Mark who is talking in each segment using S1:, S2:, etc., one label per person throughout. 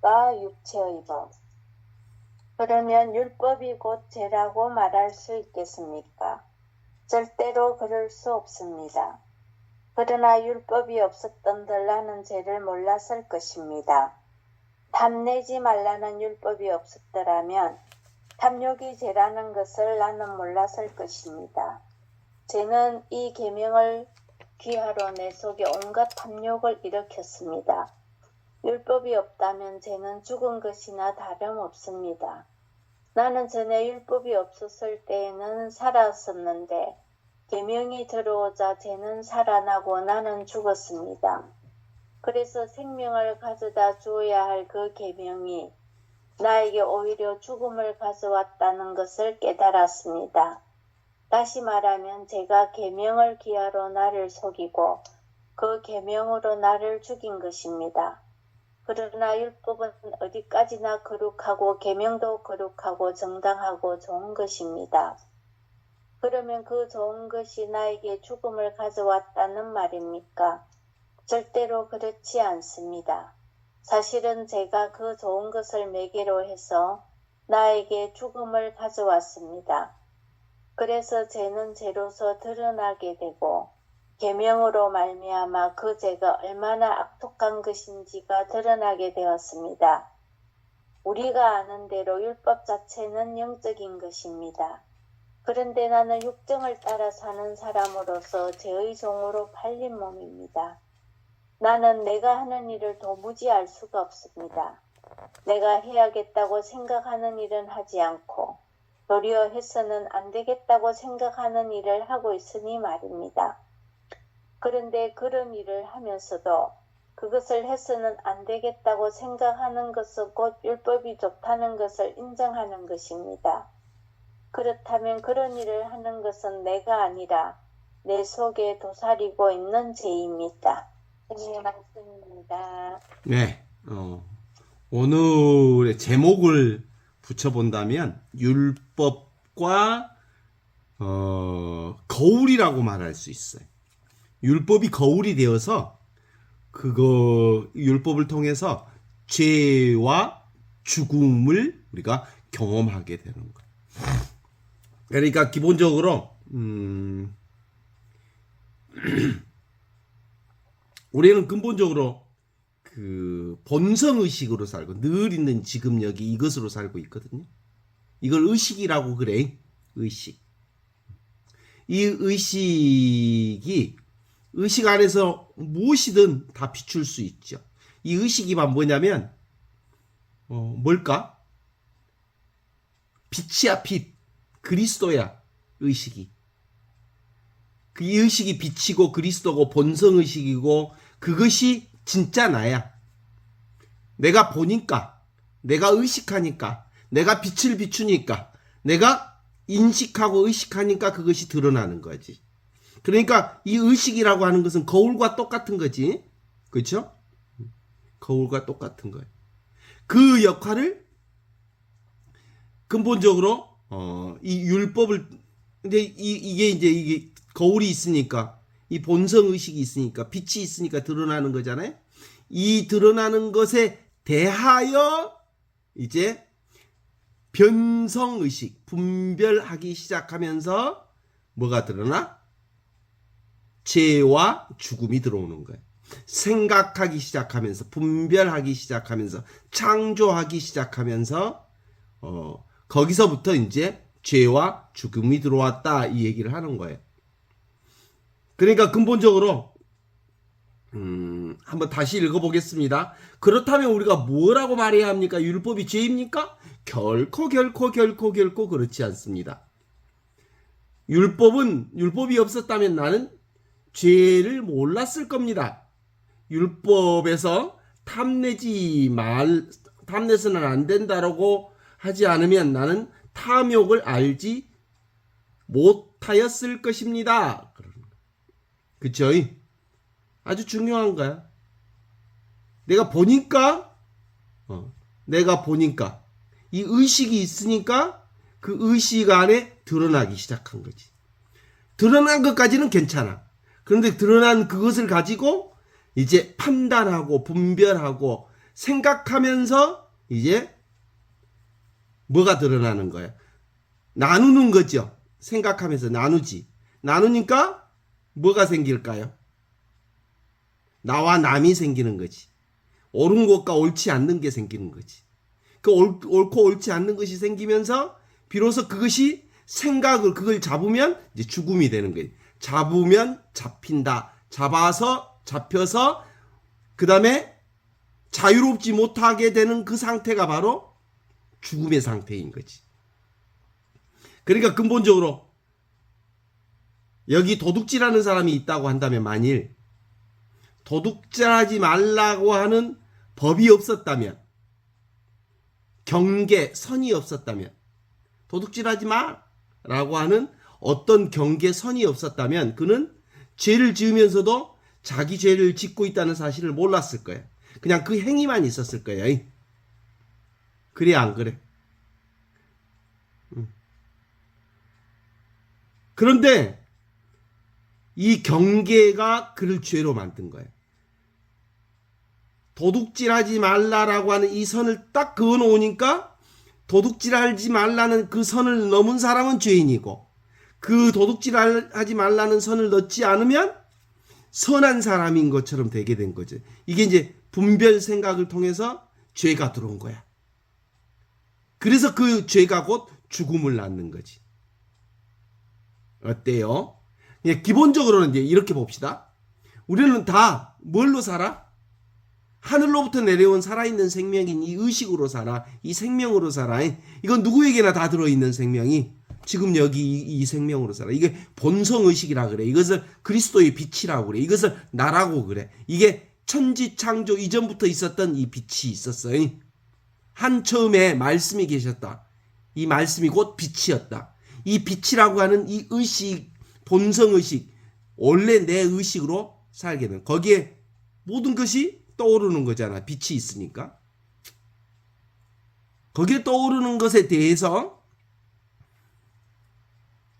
S1: 율법과 육체의 법. 그러면 율법이 곧 죄라고 말할 수 있겠습니까? 절대로 그럴 수 없습니다. 그러나 율법이 없었던들 나는 죄를 몰랐을 것입니다. 탐내지 말라는 율법이 없었더라면 탐욕이 죄라는 것을 나는 몰랐을 것입니다. 죄는 이 계명을 귀하로 내 속에 온갖 탐욕을 일으켰습니다. 율법이 없다면 죄는 죽은 것이나 다름없습니다. 나는 전에 율법이 없었을 때에는 살았었는데 계명이 들어오자 죄는 살아나고 나는 죽었습니다. 그래서 생명을 가져다 주어야 할 그 계명이 나에게 오히려 죽음을 가져왔다는 것을 깨달았습니다. 다시 말하면 제가 계명을 기하로 나를 속이고 그 계명으로 나를 죽인 것입니다. 그러나 율법은 어디까지나 거룩하고 계명도 거룩하고 정당하고 좋은 것입니다. 그러면 그 좋은 것이 나에게 죽음을 가져왔다는 말입니까? 절대로 그렇지 않습니다. 사실은 제가 그 좋은 것을 매개로 해서 나에게 죽음을 가져왔습니다. 그래서 죄는 죄로서 드러나게 되고 계명으로 말미암아 그 죄가 얼마나 악독한 것인지가 드러나게 되었습니다. 우리가 아는 대로 율법 자체는 영적인 것입니다. 그런데 나는 육정을 따라 사는 사람으로서 죄의 종으로 팔린 몸입니다. 나는 내가 하는 일을 도무지 알 수가 없습니다. 내가 해야겠다고 생각하는 일은 하지 않고 도리어 해서는 안 되겠다고 생각하는 일을 하고 있으니 말입니다. 그런데 그런 일을 하면서도 그것을 해서는 안 되겠다고 생각하는 것은 곧 율법이 좋다는 것을 인정하는 것입니다. 그렇다면 그런 일을 하는 것은 내가 아니라 내 속에 도사리고 있는 죄입니다. 선생님의 말씀입니다.
S2: 네, 오늘의 제목을 붙여본다면 율법과 거울이라고 말할 수 있어요. 율법이 거울이 되어서 그거 율법을 통해서 죄와 죽음을 우리가 경험하게 되는 거예요. 그러니까 기본적으로 우리는 근본적으로 그 본성 의식으로 살고 늘 있는 지금 여기 이것으로 살고 있거든요. 이걸 의식이라고 그래. 의식. 이 의식 안에서 무엇이든 다 비출 수 있죠. 이 의식이만 뭐냐면 뭘까? 빛이야 빛. 그리스도야 의식이. 이 의식이 빛이고 그리스도고 본성의식이고 그것이 진짜 나야. 내가 보니까, 내가 의식하니까, 내가 빛을 비추니까, 내가 인식하고 의식하니까 그것이 드러나는 거지. 그러니까 이 의식이라고 하는 것은 거울과 똑같은 거지. 그렇죠? 거울과 똑같은 거예요. 그 역할을 근본적으로 이 율법을 근데 이게 거울이 있으니까 이 본성 의식이 있으니까 빛이 있으니까 드러나는 거잖아요. 이 드러나는 것에 대하여 이제 변성 의식 분별하기 시작하면서 뭐가 드러나? 죄와 죽음이 들어오는 거예요. 생각하기 시작하면서 분별하기 시작하면서 창조하기 시작하면서 거기서부터 이제 죄와 죽음이 들어왔다 이 얘기를 하는 거예요. 그러니까 근본적으로 한번 다시 읽어보겠습니다. 그렇다면 우리가 뭐라고 말해야 합니까? 율법이 죄입니까? 결코 그렇지 않습니다. 율법이 없었다면 나는 죄를 몰랐을 겁니다. 율법에서 탐내서는 안 된다라고 하지 않으면 나는 탐욕을 알지 못하였을 것입니다. 그쵸? 아주 중요한 거야. 내가 보니까 이 의식이 있으니까 그 의식 안에 드러나기 시작한 거지. 드러난 것까지는 괜찮아. 그런데 드러난 그것을 가지고 이제 판단하고 분별하고 생각하면서 이제 뭐가 드러나는 거야? 나누는 거죠. 생각하면서 나누지. 나누니까 뭐가 생길까요? 나와 남이 생기는 거지. 옳은 것과 옳지 않는 게 생기는 거지. 그 옳고 옳지 않는 것이 생기면서 비로소 그것이 생각을 그걸 잡으면 이제 죽음이 되는 거예요. 잡으면 잡힌다. 잡아서 잡혀서 그 다음에 자유롭지 못하게 되는 그 상태가 바로 죽음의 상태인 거지. 그러니까 근본적으로 여기 도둑질하는 사람이 있다고 한다면 만일 도둑질하지 말라고 하는 법이 없었다면 경계, 선이 없었다면 도둑질하지 마라고 하는 어떤 경계, 선이 없었다면 그는 죄를 지으면서도 자기 죄를 짓고 있다는 사실을 몰랐을 거예요. 그냥 그 행위만 있었을 거예요. 그래 안 그래? 그런데 이 경계가 그를 죄로 만든 거예요. 도둑질하지 말라라고 하는 이 선을 딱 그어놓으니까 도둑질하지 말라는 그 선을 넘은 사람은 죄인이고 그 도둑질하지 말라는 선을 넣지 않으면 선한 사람인 것처럼 되게 된 거죠. 이게 이제 분별 생각을 통해서 죄가 들어온 거야. 그래서 그 죄가 곧 죽음을 낳는 거지. 어때요? 기본적으로는 이제 이렇게 봅시다. 우리는 다 뭘로 살아? 하늘로부터 내려온 살아있는 생명인 이 의식으로 살아. 이 생명으로 살아. 이건 누구에게나 다 들어있는 생명이 지금 여기 이 생명으로 살아. 이게 본성의식이라 그래. 이것을 그리스도의 빛이라고 그래. 이것을 나라고 그래. 이게 천지창조 이전부터 있었던 이 빛이 있었어요. 한 처음에 말씀이 계셨다. 이 말씀이 곧 빛이었다. 이 빛이라고 하는 이 의식, 본성의식, 원래 내 의식으로 살게 되는 거기에 모든 것이 떠오르는 거잖아. 빛이 있으니까. 거기에 떠오르는 것에 대해서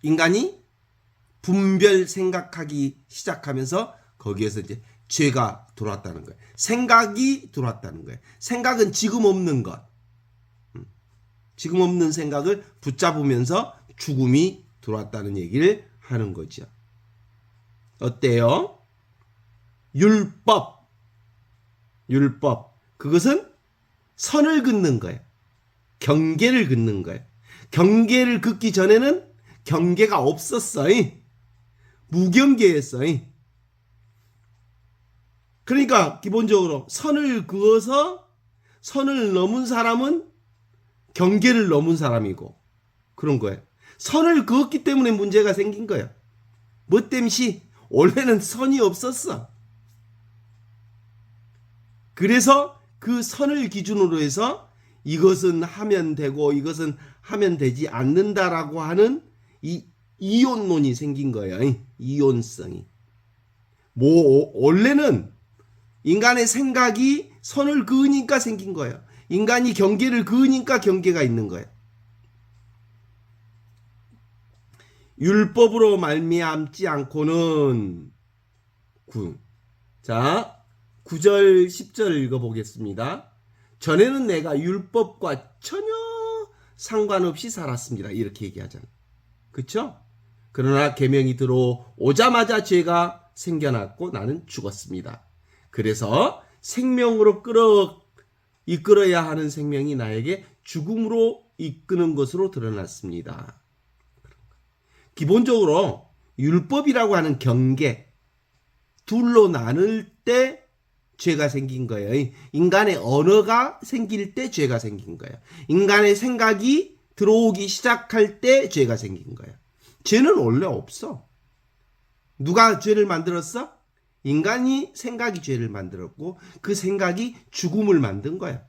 S2: 인간이 분별 생각하기 시작하면서 거기에서 이제 죄가 들어왔다는 거예요. 생각이 들어왔다는 거예요. 생각은 지금 없는 것. 지금 없는 생각을 붙잡으면서 죽음이 들어왔다는 얘기를 하는 거죠. 어때요? 율법. 그것은 선을 긋는 거예요. 경계를 긋는 거예요. 경계를 긋기 전에는 경계가 없었어. 무경계였어. 그러니까 기본적으로 선을 그어서 선을 넘은 사람은 경계를 넘은 사람이고 그런 거예요. 선을 그었기 때문에 문제가 생긴 거예요. 뭐 때문에? 원래는 선이 없었어. 그래서 그 선을 기준으로 해서 이것은 하면 되고 이것은 하면 되지 않는다라고 하는 이 이혼론이 생긴 거예요. 이혼성이. 원래는 인간의 생각이 선을 그으니까 생긴 거예요. 인간이 경계를 그으니까 경계가 있는 거예요. 율법으로 말미암지 않고는 9절 10절 읽어보겠습니다. 전에는 내가 율법과 전혀 상관없이 살았습니다. 이렇게 얘기하잖아요. 그렇죠? 그러나 계명이 들어오자마자 죄가 생겨났고 나는 죽었습니다. 그래서 생명으로 이끌어야 하는 생명이 나에게 죽음으로 이끄는 것으로 드러났습니다. 기본적으로 율법이라고 하는 경계 둘로 나눌 때 죄가 생긴 거예요. 인간의 언어가 생길 때 죄가 생긴 거예요. 인간의 생각이 들어오기 시작할 때 죄가 생긴 거예요. 죄는 원래 없어. 누가 죄를 만들었어? 인간이 생각이 죄를 만들었고 그 생각이 죽음을 만든 거야.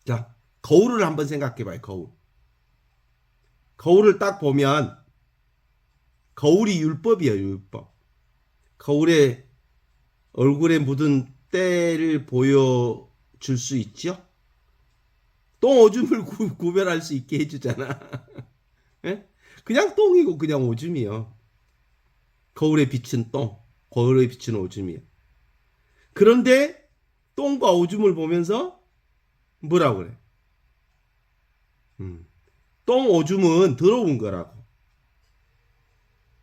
S2: 자, 거울을 한번 생각해 봐요. 거울을 딱 보면 거울이 율법이에요. 율법. 거울에 얼굴에 묻은 때를 보여줄 수 있죠? 똥 오줌을 구별할 수 있게 해주잖아. 예? 그냥 똥이고 그냥 오줌이요. 거울에 비친 똥, 거울에 비친 오줌이요. 그런데 똥과 오줌을 보면서 뭐라고 그래? 똥, 오줌은 더러운 거라고.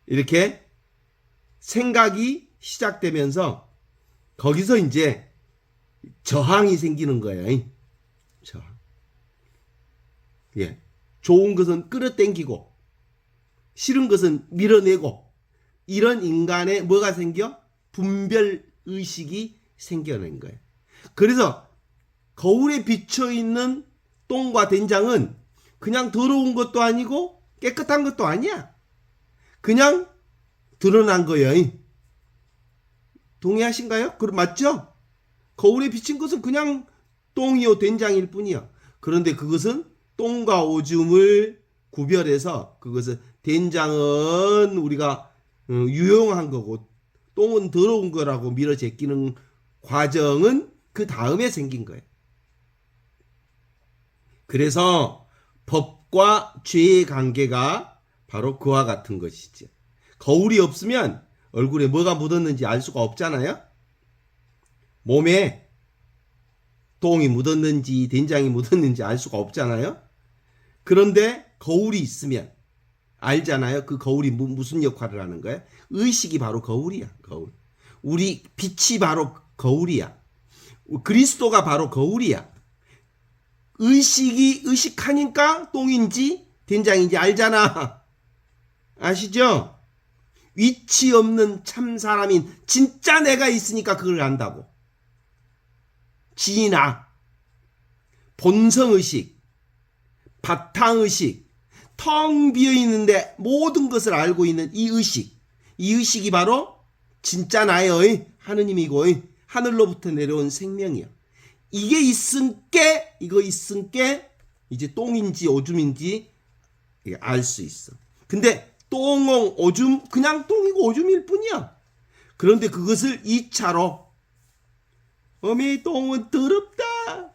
S2: 이렇게 생각이 시작되면서 거기서 이제 저항이 생기는 거예요. 저항. 예. 좋은 것은 끌어당기고 싫은 것은 밀어내고 이런 인간의 뭐가 생겨? 분별 의식이 생겨난 거예요. 그래서 거울에 비쳐 있는 똥과 된장은 그냥 더러운 것도 아니고 깨끗한 것도 아니야. 그냥 드러난 거예요. 동의하신가요? 그럼 맞죠? 거울에 비친 것은 그냥 똥이요 된장일 뿐이야. 그런데 그것은 똥과 오줌을 구별해서 그것은 된장은 우리가 유용한 거고 똥은 더러운 거라고 밀어 제끼는 과정은 그 다음에 생긴 거예요. 그래서 법과 죄의 관계가 바로 그와 같은 것이죠. 거울이 없으면 얼굴에 뭐가 묻었는지 알 수가 없잖아요. 몸에 똥이 묻었는지 된장이 묻었는지 알 수가 없잖아요. 그런데 거울이 있으면 알잖아요. 그 거울이 무슨 역할을 하는 거야? 의식이 바로 거울이야. 거울. 우리 빛이 바로 거울이야. 그리스도가 바로 거울이야. 의식하니까 똥인지 된장인지 알잖아. 아시죠? 위치 없는 참 사람인 진짜 내가 있으니까 그걸 안다고. 진화, 본성의식, 바탕의식, 텅 비어있는데 모든 것을 알고 있는 이 의식이 바로 진짜 나의 하느님이고 하늘로부터 내려온 생명이야. 이게 이거 있은게 이제 똥인지 오줌인지 알 수 있어. 근데 똥, 오줌 그냥 똥이고 오줌일 뿐이야. 그런데 그것을 2차로 어미 똥은 더럽다,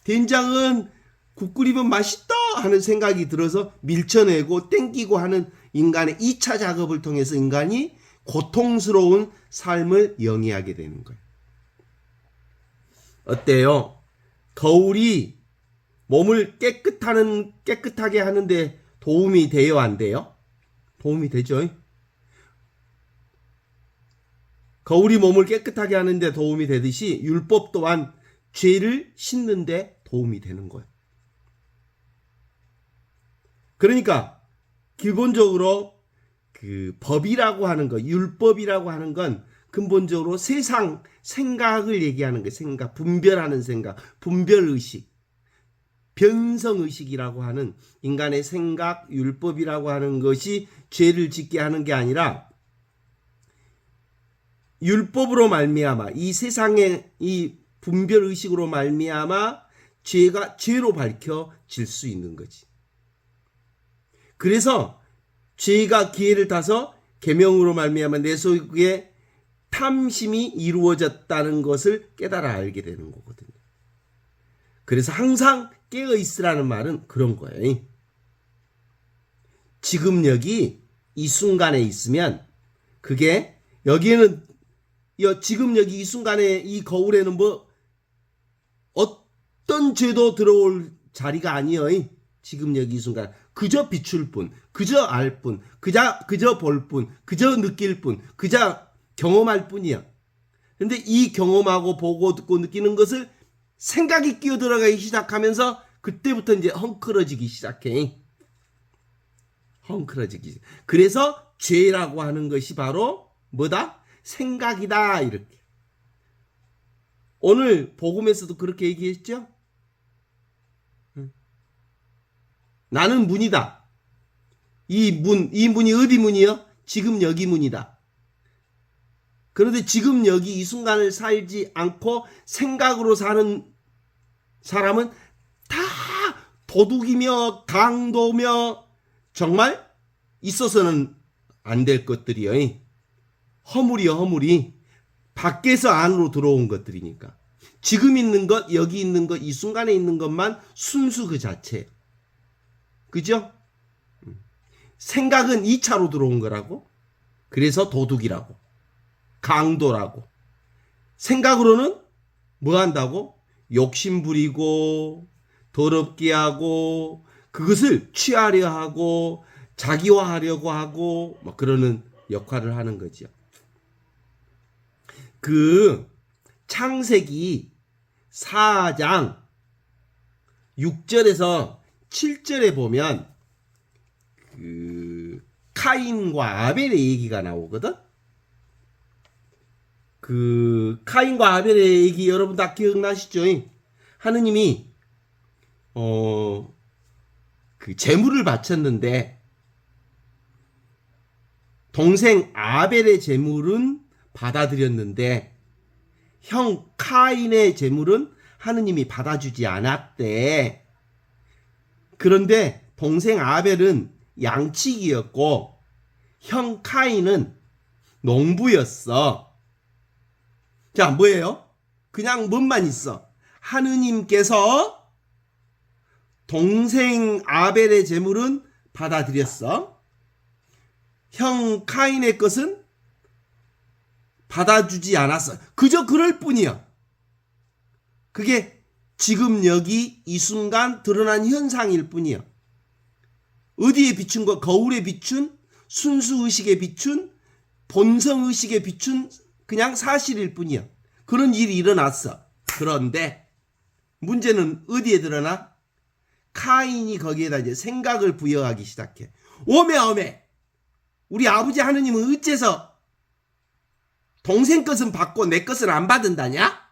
S2: 된장은 국 끓이면 맛있다 하는 생각이 들어서 밀쳐내고 땡기고 하는 인간의 2차 작업을 통해서 인간이 고통스러운 삶을 영위하게 되는 거예요. 어때요? 거울이 몸을 깨끗하게 하는데 도움이 돼요, 안 돼요? 도움이 되죠. 거울이 몸을 깨끗하게 하는데 도움이 되듯이 율법 또한 죄를 씻는데 도움이 되는 거예요. 그러니까 기본적으로 그 법이라고 하는 거, 율법이라고 하는 건 근본적으로 세상 생각을 얘기하는 거예요. 생각, 분별하는 생각, 분별의식, 변성의식이라고 하는 인간의 생각, 율법이라고 하는 것이 죄를 짓게 하는 게 아니라 율법으로 말미암아 이 세상의 이 분별의식으로 말미암아 죄가 죄로 밝혀질 수 있는 거지. 그래서 죄가 기회를 타서 계명으로 말미암아 내 속에 탐심이 이루어졌다는 것을 깨달아 알게 되는 거거든요. 그래서 항상 깨어 있으라는 말은 그런 거예요. 지금 여기 이 순간에 있으면 그게 여기에는 지금 여기 이 순간에 이 거울에는 뭐 어떤 죄도 들어올 자리가 아니에요. 지금 여기 이 순간 그저 비출 뿐, 그저 알 뿐, 그저 볼 뿐, 그저 느낄 뿐, 그저 경험할 뿐이야. 그런데 이 경험하고 보고 듣고 느끼는 것을 생각이 끼어들어가기 시작하면서 그때부터 이제 헝클어지기 시작해. 헝클어지기. 그래서 죄라고 하는 것이 바로 뭐다? 생각이다. 이렇게. 오늘 복음에서도 그렇게 얘기했죠? 나는 문이다. 이 문이 어디 문이요? 지금 여기 문이다. 그런데 지금 여기 이 순간을 살지 않고 생각으로 사는 사람은 다 도둑이며 강도며 정말 있어서는 안 될 것들이요. 허물이요, 허물이. 밖에서 안으로 들어온 것들이니까. 지금 있는 것, 여기 있는 것, 이 순간에 있는 것만 순수 그 자체예요. 그죠? 생각은 2차로 들어온 거라고. 그래서 도둑이라고. 강도라고. 생각으로는 뭐 한다고? 욕심 부리고 더럽게 하고 그것을 취하려 하고 자기화하려고 하고 막 그러는 역할을 하는 거죠. 그 창세기 4장 6절에서 7절에 보면 그 카인과 아벨의 얘기가 나오거든. 그 카인과 아벨의 얘기 여러분 다 기억나시죠? 하느님이 그 제물을 바쳤는데 동생 아벨의 제물은 받아들였는데 형 카인의 제물은 하느님이 받아주지 않았대. 그런데 동생 아벨은 양치기였고 형 카인은 농부였어. 자, 뭐예요? 그냥 뭔만 있어. 하느님께서 동생 아벨의 제물은 받아들였어. 형 카인의 것은 받아주지 않았어. 그저 그럴 뿐이야. 그게 지금 여기 이 순간 드러난 현상일 뿐이야. 어디에 비춘 거? 거울에 비춘, 순수의식에 비춘, 본성의식에 비춘 그냥 사실일 뿐이야. 그런 일이 일어났어. 그런데 문제는 어디에 드러나? 카인이 거기에다 이제 생각을 부여하기 시작해. 오메 우리 아버지 하느님은 어째서 동생 것은 받고 내 것은 안 받은다냐?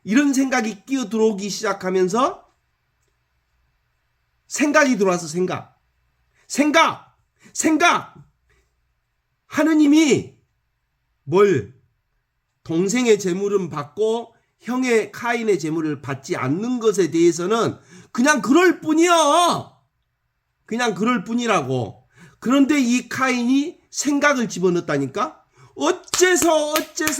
S2: 이런 생각이 끼어 들어오기 시작하면서 생각이 들어와서 생각 하느님이 뭘 동생의 재물은 받고 형의 카인의 재물을 받지 않는 것에 대해서는 그냥 그럴 뿐이야. 그냥 그럴 뿐이라고. 그런데 이 카인이 생각을 집어넣었다니까. 어째서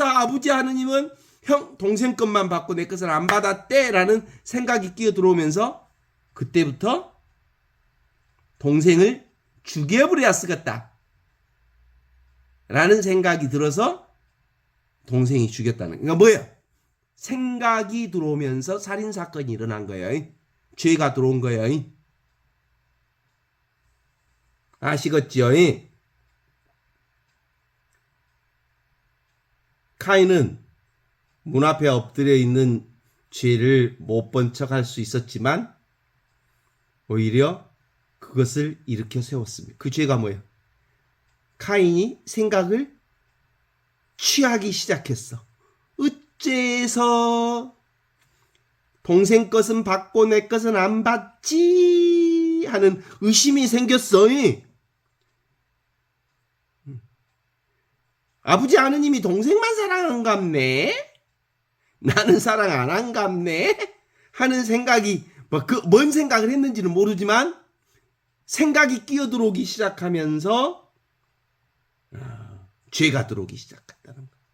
S2: 아버지 하느님은 형 동생 것만 받고 내 것을 안 받았대라는 생각이 끼어 들어오면서 그때부터 동생을 죽여버려야 쓰겠다 라는 생각이 들어서 동생이 죽였다는. 그러니까 뭐예요? 생각이 들어오면서 살인사건이 일어난 거예요. 죄가 들어온 거예요. 아시겠지요? 카인은 문 앞에 엎드려 있는 죄를 못 본 척할 수 있었지만 오히려 그것을 일으켜 세웠습니다. 그 죄가 뭐예요? 카인이 생각을 취하기 시작했어. 어째서 동생 것은 받고 내 것은 안 받지 하는 의심이 생겼어. 아버지 하느님이 동생만 사랑한갑네? 나는 사랑 안 한갑네? 하는 생각이 뭔 생각을 했는지는 모르지만 생각이 끼어들어오기 시작하면서 죄가 들어오기 시작했다는 거예요.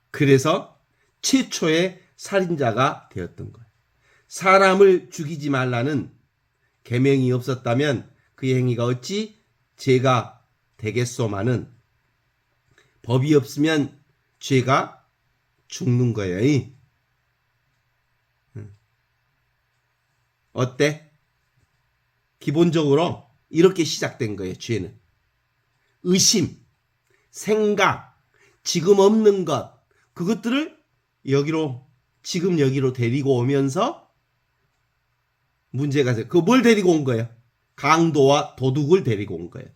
S2: 그래서 최초의 살인자가 되었던 거예요. 사람을 죽이지 말라는 계명이 없었다면 그 행위가 어찌 죄가 되겠소마는 법이 없으면 죄가 죽는 거예요. 어때? 기본적으로 이렇게 시작된 거예요. 죄는 의심, 생각, 지금 없는 것, 그것들을 지금 여기로 데리고 오면서 문제가 돼요. 그 뭘 데리고 온 거예요? 강도와 도둑을 데리고 온 거예요.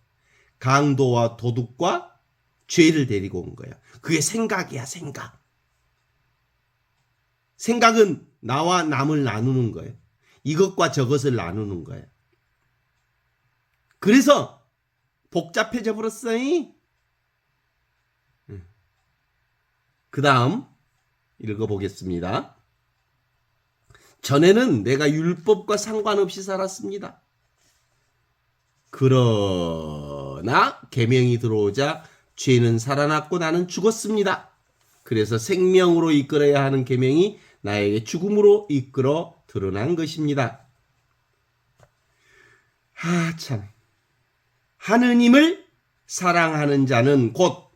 S2: 강도와 도둑과 죄를 데리고 온 거예요. 그게 생각이야, 생각. 생각은 나와 남을 나누는 거예요. 이것과 저것을 나누는 거예요. 그래서 복잡해져 버렸어요. 그 다음 읽어보겠습니다. 전에는 내가 율법과 상관없이 살았습니다. 그러나 계명이 들어오자 죄는 살아났고 나는 죽었습니다. 그래서 생명으로 이끌어야 하는 계명이 나에게 죽음으로 이끌어 드러난 것입니다. 참. 하느님을 사랑하는 자는 곧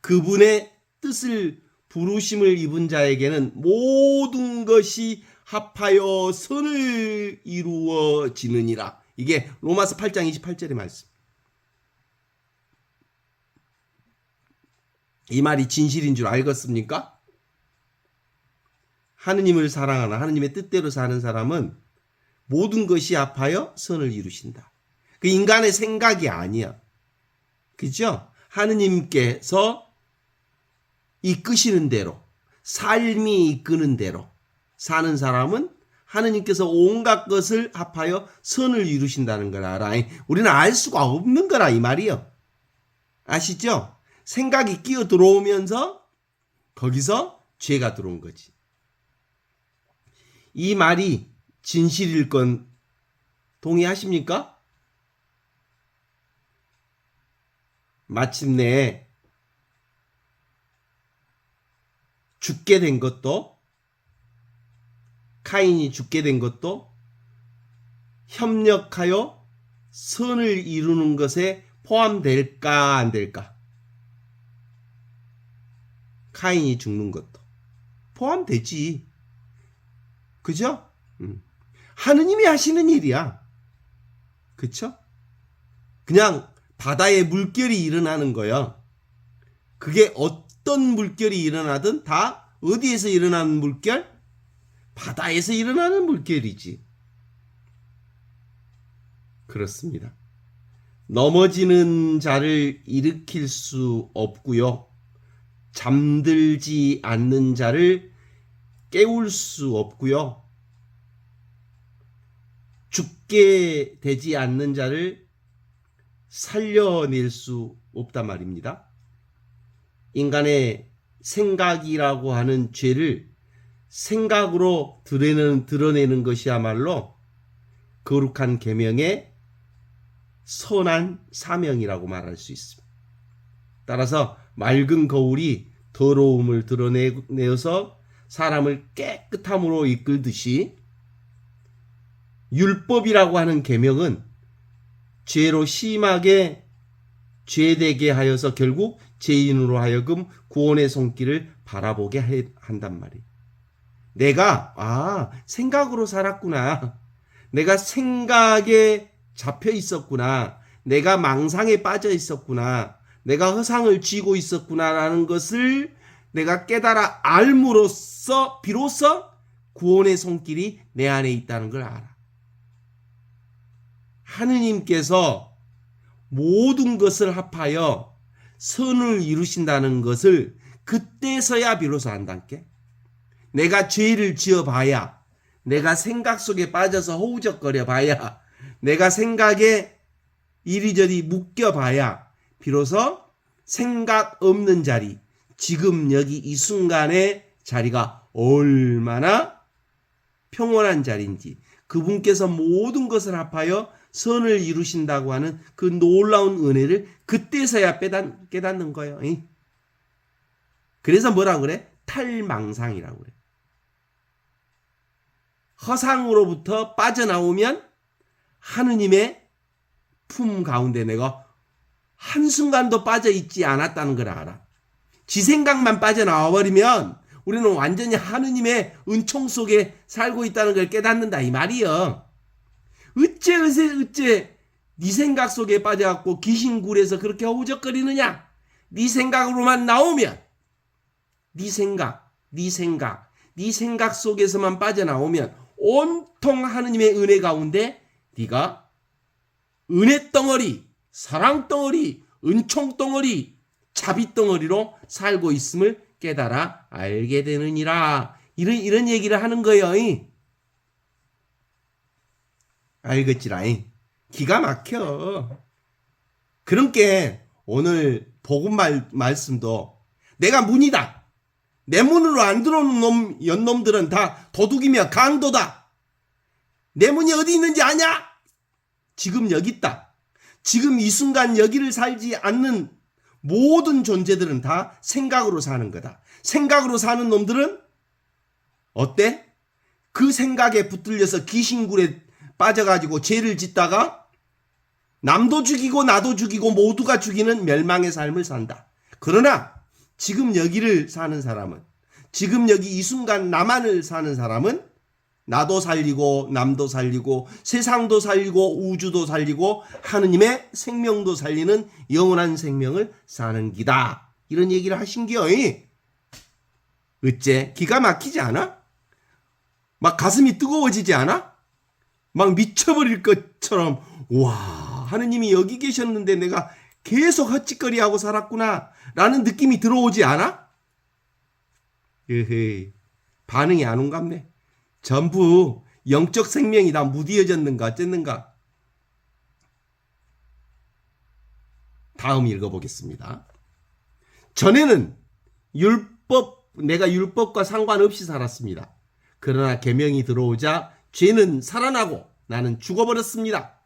S2: 그분의 뜻을 부르심을 입은 자에게는 모든 것이 합하여 선을 이루어지느니라. 이게 로마서 8장 28절의 말씀. 이 말이 진실인 줄 알겠습니까? 하느님을 사랑하는 하느님의 뜻대로 사는 사람은 모든 것이 합하여 선을 이루신다. 그 인간의 생각이 아니야. 그죠? 하느님께서 이끄시는 대로, 삶이 이끄는 대로 사는 사람은 하느님께서 온갖 것을 합하여 선을 이루신다는 걸 알아. 우리는 알 수가 없는 거라 이 말이요. 아시죠? 생각이 끼어 들어오면서 거기서 죄가 들어온 거지. 이 말이 진실일 건 동의하십니까? 마침내 죽게 된 것도, 카인이 죽게 된 것도 협력하여 선을 이루는 것에 포함될까 안 될까? 카인이 죽는 것도 포함되지. 그죠? 하느님이 하시는 일이야. 그쵸? 그냥 바다에 물결이 일어나는 거야. 그게 어떤 물결이 일어나든 다 어디에서 일어나는 물결? 바다에서 일어나는 물결이지. 그렇습니다. 넘어지는 자를 일으킬 수 없고요. 잠들지 않는 자를 깨울 수 없고요. 죽게 되지 않는 자를 살려낼 수 없단 말입니다. 인간의 생각이라고 하는 죄를 생각으로 드러내는 것이야말로 거룩한 계명의 선한 사명이라고 말할 수 있습니다. 따라서 맑은 거울이 더러움을 드러내어서 사람을 깨끗함으로 이끌듯이 율법이라고 하는 계명은 죄로 심하게 죄되게 하여서 결국 죄인으로 하여금 구원의 손길을 바라보게 한단 말이에요. 내가 생각으로 살았구나. 내가 생각에 잡혀 있었구나. 내가 망상에 빠져 있었구나. 내가 허상을 쥐고 있었구나라는 것을 내가 깨달아 알므로써 비로소 구원의 손길이 내 안에 있다는 걸 알아. 하느님께서 모든 것을 합하여 선을 이루신다는 것을 그때서야 비로소 안다께. 내가 죄를 지어봐야, 내가 생각 속에 빠져서 허우적거려 봐야, 내가 생각에 이리저리 묶여봐야 비로소 생각 없는 자리, 지금 여기 이 순간의 자리가 얼마나 평온한 자리인지, 그분께서 모든 것을 합하여 선을 이루신다고 하는 그 놀라운 은혜를 그때서야 깨닫는 거예요. 그래서 뭐라고 그래? 탈망상이라고 그래. 허상으로부터 빠져나오면 하느님의 품 가운데 내가 한순간도 빠져있지 않았다는 걸 알아. 지 생각만 빠져나와버리면 우리는 완전히 하느님의 은총 속에 살고 있다는 걸 깨닫는다 이 말이요. 어째 네 생각 속에 빠져갖고 귀신굴에서 그렇게 허우적거리느냐. 네 생각으로만 나오면, 네 생각 속에서만 빠져나오면 온통 하느님의 은혜 가운데 네가 은혜 덩어리, 사랑 덩어리, 은총 덩어리, 자비 덩어리로 살고 있음을 깨달아 알게 되느니라. 이런 얘기를 하는 거예요. 알겠지라. 기가 막혀. 그러니까 오늘 복음 말씀도 내가 문이다. 내 문으로 안 들어오는 연놈들은 다 도둑이며 강도다. 내 문이 어디 있는지 아냐? 지금 여기 있다. 지금 이 순간 여기를 살지 않는 모든 존재들은 다 생각으로 사는 거다. 생각으로 사는 놈들은 어때? 그 생각에 붙들려서 귀신굴에 빠져가지고 죄를 짓다가 남도 죽이고 나도 죽이고 모두가 죽이는 멸망의 삶을 산다. 그러나 지금 여기를 사는 사람은, 지금 여기 이 순간 나만을 사는 사람은 나도 살리고 남도 살리고 세상도 살리고 우주도 살리고 하느님의 생명도 살리는 영원한 생명을 사는 기다. 이런 얘기를 하신겨. 어째 기가 막히지 않아? 막 가슴이 뜨거워지지 않아? 막 미쳐버릴 것처럼 와, 하느님이 여기 계셨는데 내가 계속 헛짓거리하고 살았구나 라는 느낌이 들어오지 않아? 반응이 안 온갑네. 전부 영적 생명이 다 무디어졌는가 어쨌는가. 다음 읽어보겠습니다. 전에는 내가 율법과 상관없이 살았습니다. 그러나 계명이 들어오자 죄는 살아나고 나는 죽어버렸습니다.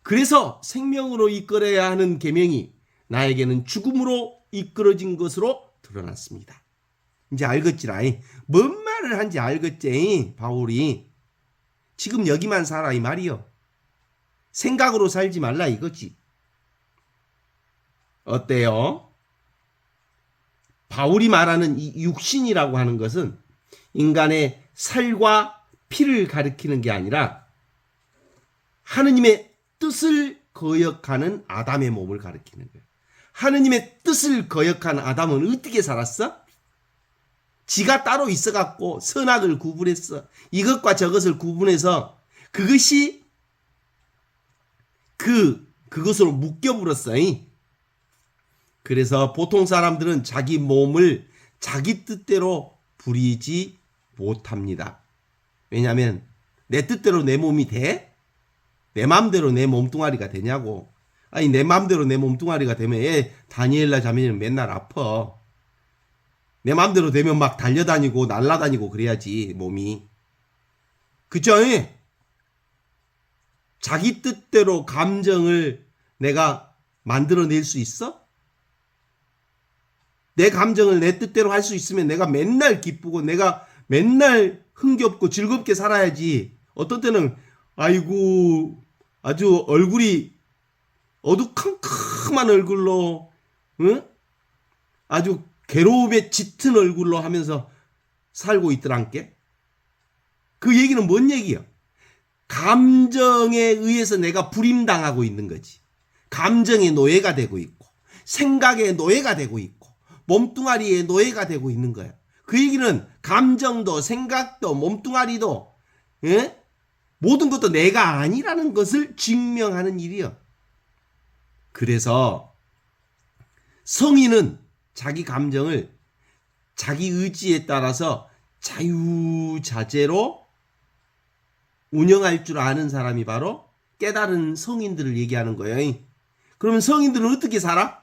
S2: 그래서 생명으로 이끌어야 하는 계명이 나에게는 죽음으로 이끌어진 것으로 드러났습니다. 이제 알겠지라. 뭔 말을 한지 알겠지. 바울이 지금 여기만 살아 이 말이요. 생각으로 살지 말라 이거지. 어때요? 바울이 말하는 이 육신이라고 하는 것은 인간의 살과 피를 가리키는 게 아니라 하느님의 뜻을 거역하는 아담의 몸을 가리키는 거예요. 하느님의 뜻을 거역한 아담은 어떻게 살았어? 지가 따로 있어갖고 선악을 구분했어. 이것과 저것을 구분해서 그것이 그것으로 묶여버렸어. 그래서 보통 사람들은 자기 몸을 자기 뜻대로 부리지 못합니다. 왜냐하면 내 뜻대로 내 몸이 돼? 내 마음대로 내 몸뚱아리가 되냐고. 아니 내 마음대로 내 몸뚱아리가 되면 다니엘라 자매는 맨날 아파. 내 마음대로 되면 막 달려다니고 날아다니고 그래야지 몸이. 그쵸? 자기 뜻대로 감정을 내가 만들어낼 수 있어? 내 감정을 내 뜻대로 할 수 있으면 내가 맨날 기쁘고 내가 맨날 흥겹고 즐겁게 살아야지. 어떤 때는 아이고 아주 얼굴이 어두컴컴한 얼굴로 아주 괴로움에 짙은 얼굴로 하면서 살고 있더란께. 그 얘기는 뭔 얘기야? 감정에 의해서 내가 불임당하고 있는 거지. 감정의 노예가 되고 있고 생각의 노예가 되고 있고 몸뚱아리의 노예가 되고 있는 거야. 그 얘기는 감정도 생각도 몸뚱아리도 모든 것도 내가 아니라는 것을 증명하는 일이야. 그래서 성인은 자기 감정을 자기 의지에 따라서 자유자재로 운영할 줄 아는 사람이 바로 깨달은 성인들을 얘기하는 거예요. 그러면 성인들은 어떻게 살아?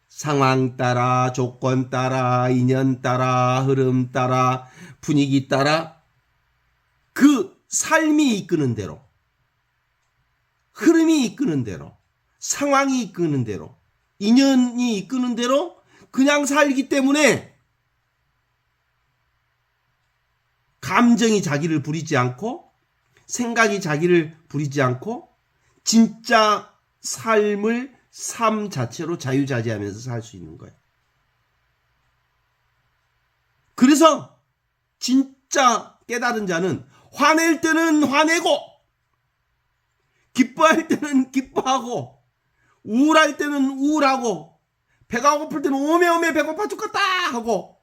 S2: 상황 따라, 조건 따라, 인연 따라, 흐름 따라, 분위기 따라 그 삶이 이끄는 대로, 흐름이 이끄는 대로, 상황이 이끄는 대로, 인연이 이끄는 대로 그냥 살기 때문에 감정이 자기를 부리지 않고 생각이 자기를 부리지 않고 진짜 삶 자체로 자유자재하면서 살 수 있는 거예요. 그래서 진짜 깨달은 자는 화낼 때는 화내고 기뻐할 때는 기뻐하고 우울할 때는 우울하고 배가 고플 때는 오메오메 배고파 죽겠다 하고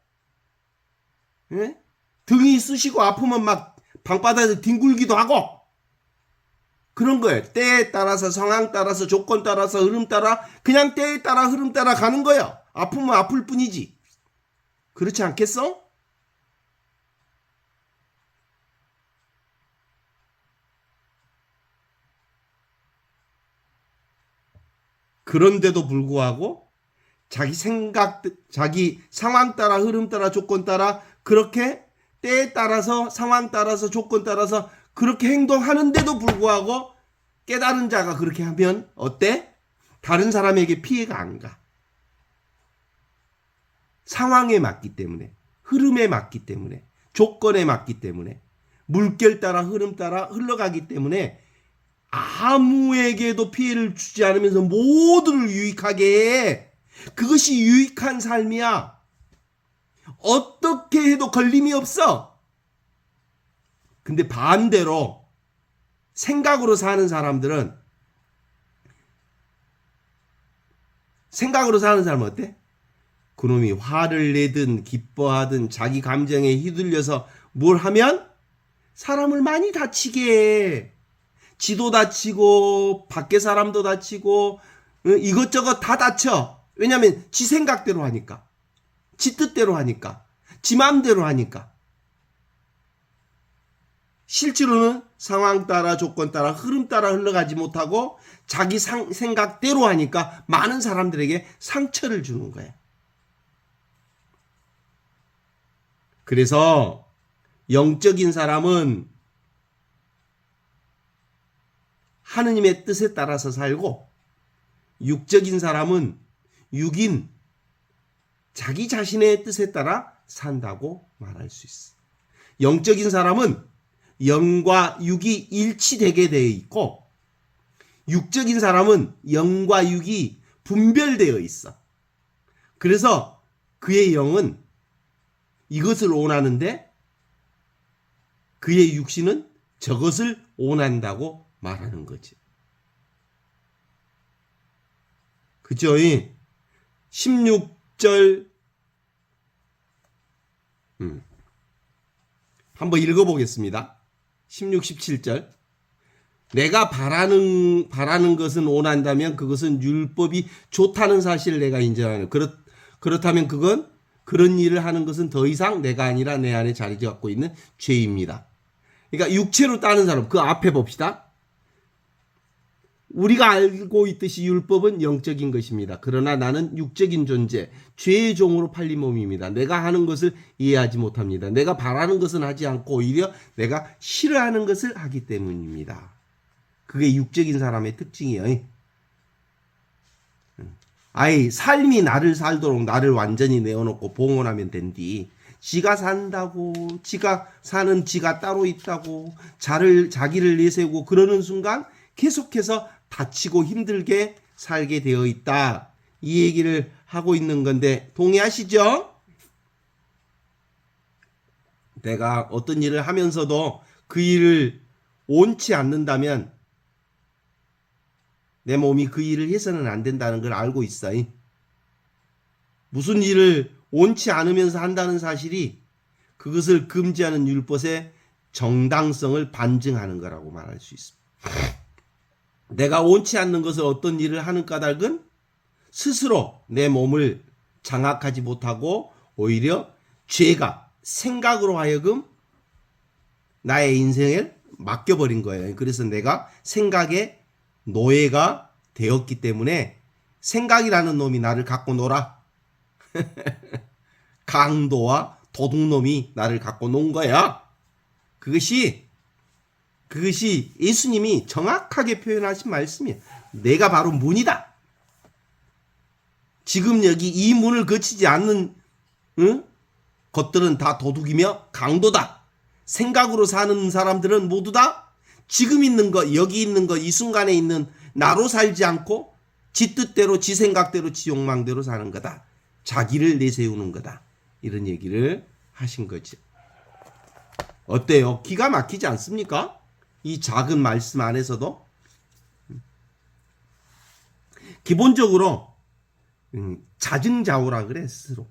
S2: 등이 쑤시고 아프면 막 방바닥에서 뒹굴기도 하고 그런 거예요. 때에 따라서 상황 따라서 조건 따라서 흐름 따라 그냥 때에 따라 흐름 따라 가는 거예요. 아프면 아플 뿐이지. 그렇지 않겠어? 그런데도 불구하고 자기 생각, 자기 상황 따라 흐름 따라 조건 따라 그렇게 때에 따라서 상황 따라서 조건 따라서 그렇게 행동하는데도 불구하고 깨달은 자가 그렇게 하면 어때? 다른 사람에게 피해가 안 가. 상황에 맞기 때문에, 흐름에 맞기 때문에, 조건에 맞기 때문에, 물결 따라 흐름 따라 흘러가기 때문에 아무에게도 피해를 주지 않으면서 모두를 유익하게 해. 그것이 유익한 삶이야. 어떻게 해도 걸림이 없어. 근데 반대로 생각으로 사는 사람은 어때? 그놈이 화를 내든 기뻐하든 자기 감정에 휘둘려서 뭘 하면 사람을 많이 다치게 해. 지도 다치고 밖에 사람도 다치고 이것저것 다 다쳐. 왜냐하면 지 생각대로 하니까, 지 뜻대로 하니까, 지 마음대로 하니까. 실제로는 상황 따라 조건 따라 흐름 따라 흘러가지 못하고 자기 생각대로 하니까 많은 사람들에게 상처를 주는 거야. 그래서 영적인 사람은 하느님의 뜻에 따라서 살고, 육적인 사람은 육인 자기 자신의 뜻에 따라 산다고 말할 수 있어. 영적인 사람은 영과 육이 일치되게 되어 있고, 육적인 사람은 영과 육이 분별되어 있어. 그래서 그의 영은 이것을 원하는데 그의 육신은 저것을 원한다고 말하는 거지. 그죠? 16절 한번 읽어보겠습니다. 16, 17절. 내가 바라는 것은 원한다면 그것은 율법이 좋다는 사실을 내가 인정하는. 그렇다면 그런 일을 하는 것은 더 이상 내가 아니라 내 안에 자리 잡고 있는 죄입니다. 그러니까 육체로 따는 사람, 그 앞에 봅시다. 우리가 알고 있듯이 율법은 영적인 것입니다. 그러나 나는 육적인 존재, 죄의 종으로 팔린 몸입니다. 내가 하는 것을 이해하지 못합니다. 내가 바라는 것은 하지 않고 오히려 내가 싫어하는 것을 하기 때문입니다. 그게 육적인 사람의 특징이에요. 아이, 삶이 나를 살도록 나를 완전히 내어놓고 봉헌하면 된디. 지가 산다고, 지가 사는 지가 따로 있다고, 자기를 내세우고 그러는 순간 계속해서 다치고 힘들게 살게 되어 있다. 이 얘기를 하고 있는 건데 동의하시죠? 내가 어떤 일을 하면서도 그 일을 원치 않는다면 내 몸이 그 일을 해서는 안 된다는 걸 알고 있어요. 무슨 일을 원치 않으면서 한다는 사실이 그것을 금지하는 율법의 정당성을 반증하는 거라고 말할 수 있습니다. 내가 원치 않는 것을 어떤 일을 하는 까닭은 스스로 내 몸을 장악하지 못하고 오히려 죄가 생각으로 하여금 나의 인생을 맡겨버린 거예요. 그래서 내가 생각의 노예가 되었기 때문에 생각이라는 놈이 나를 갖고 놀아. 강도와 도둑놈이 나를 갖고 논 거야. 그것이 예수님이 정확하게 표현하신 말씀이에요. 내가 바로 문이다. 지금 여기 이 문을 거치지 않는 것들은 다 도둑이며 강도다. 생각으로 사는 사람들은 모두 다 지금 있는 것, 여기 있는 것, 이 순간에 있는 나로 살지 않고 지 뜻대로, 지 생각대로, 지 욕망대로 사는 거다. 자기를 내세우는 거다. 이런 얘기를 하신 거지. 어때요? 기가 막히지 않습니까? 이 작은 말씀 안에서도 기본적으로 자증자오라 그래. 스스로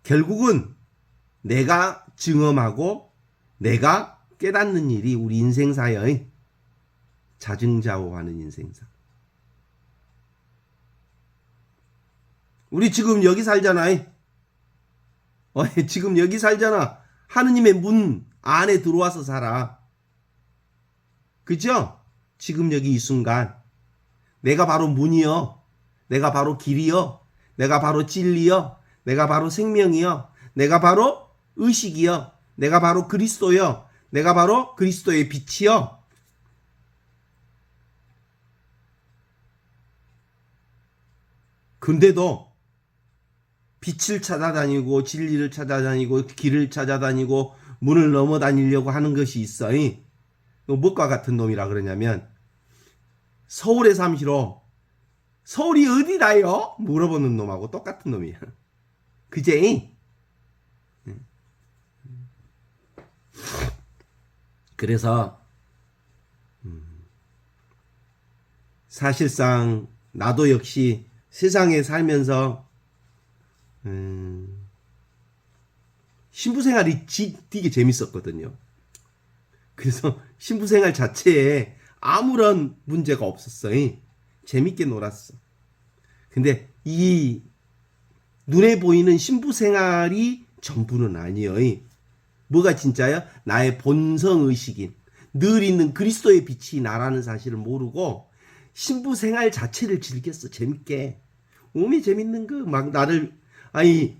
S2: 결국은 내가 증험하고 내가 깨닫는 일이 우리 인생사의 자증자오하는 인생사. 우리 지금 여기 살잖아. 지금 여기 살잖아. 하느님의 문 안에 들어와서 살아. 그죠? 지금 여기 이 순간 내가 바로 문이요, 내가 바로 길이요, 내가 바로 진리요, 내가 바로 생명이요, 내가 바로 의식이요, 내가 바로 그리스도요, 내가 바로 그리스도의 빛이요. 근데도 빛을 찾아다니고 진리를 찾아다니고 길을 찾아다니고 문을 넘어다니려고 하는 것이 있어. 무엇과 같은 놈이라 그러냐면 서울에 삼시로 서울이 어디다요? 물어보는 놈하고 똑같은 놈이야. 그제? 그래서 사실상 나도 역시 세상에 살면서 신부 생활이 되게 재밌었거든요. 그래서 신부 생활 자체에 아무런 문제가 없었어요. 재밌게 놀았어. 근데 이 눈에 보이는 신부 생활이 전부는 아니에요. 뭐가 진짜야? 나의 본성의식인 늘 있는 그리스도의 빛이 나라는 사실을 모르고 신부 생활 자체를 즐겼어. 재밌게. 몸이 재밌는 거 막 나를 아니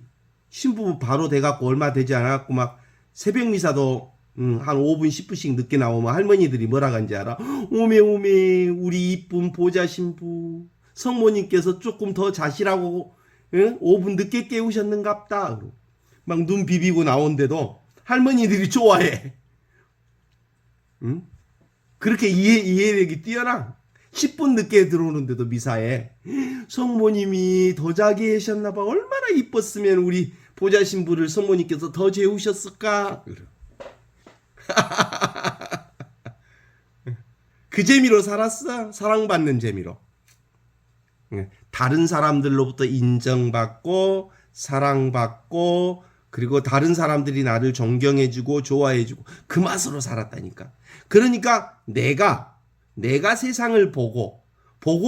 S2: 신부 바로 돼갖고 얼마 되지 않았고 막 새벽 미사도 한 5분 10분씩 늦게 나오면 할머니들이 뭐라 간지 알아? 오메 우리 이쁜 보자 신부 성모님께서 조금 더 자시라고 5분 늦게 깨우셨는갑다. 막 눈 비비고 나온데도 할머니들이 좋아해. 응? 그렇게 이해력이 뛰어나. 10분 늦게 들어오는데도 미사에 성모님이 더 자게 하셨나봐. 얼마나 이뻤으면 우리 보자 신부를 성모님께서 더 재우셨을까. 그 재미로 살았어. 사랑받는 재미로. 다른 사람들로부터 인정받고 사랑받고 그리고 다른 사람들이 나를 존경해주고 좋아해주고 그 맛으로 살았다니까. 그러니까 내가 세상을 보고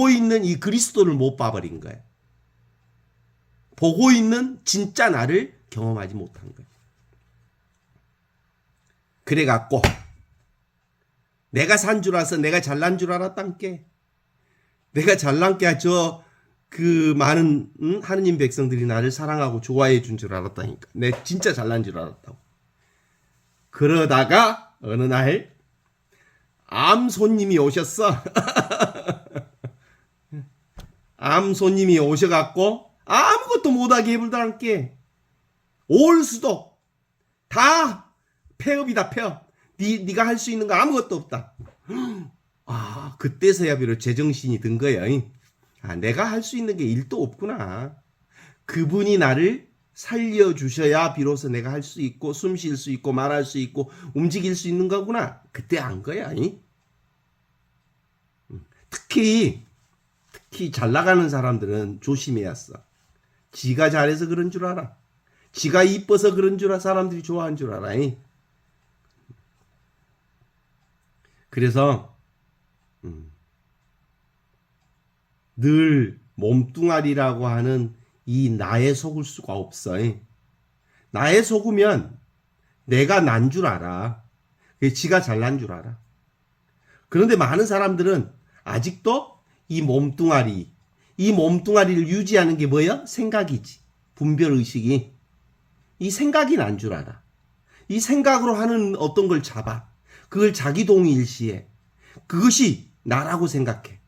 S2: 있는 이 그리스도를 못 봐버린 거야. 보고 있는 진짜 나를 경험하지 못한 거야. 그래갖고 내가 산 줄 알아서 내가 잘난 줄 알았단께. 내가 잘난 게 그 많은 하느님 백성들이 나를 사랑하고 좋아해 준 줄 알았다니까. 내 진짜 잘난 줄 알았다고. 그러다가 어느 날 암 손님이 오셨어. 암 손님이 오셔갖고 아무것도 못하게 해불더란께. 올 수도 다 폐업이다 폐업. 네가 할 수 있는 거 아무것도 없다. 아 그때서야 비로 제정신이 든 거야. 아 내가 할 수 있는 게 일도 없구나. 그분이 나를 살려주셔야 비로소 내가 할 수 있고 숨 쉴 수 있고 말할 수 있고 움직일 수 있는 거구나. 그때 안 거야. 특히 잘 나가는 사람들은 조심해야 써. 지가 잘해서 그런 줄 알아. 지가 이뻐서 그런 줄 알아. 사람들이 좋아하는 줄 알아. 그래서 늘 몸뚱아리라고 하는 이 나에 속을 수가 없어. 나에 속으면 내가 난 줄 알아. 지가 잘난 줄 알아. 그런데 많은 사람들은 아직도 이 몸뚱아리를 유지하는 게 뭐야? 생각이지. 분별의식이. 이 생각이 난 줄 알아. 이 생각으로 하는 어떤 걸 잡아. 그걸 자기 동일시해. 그것이 나라고 생각해.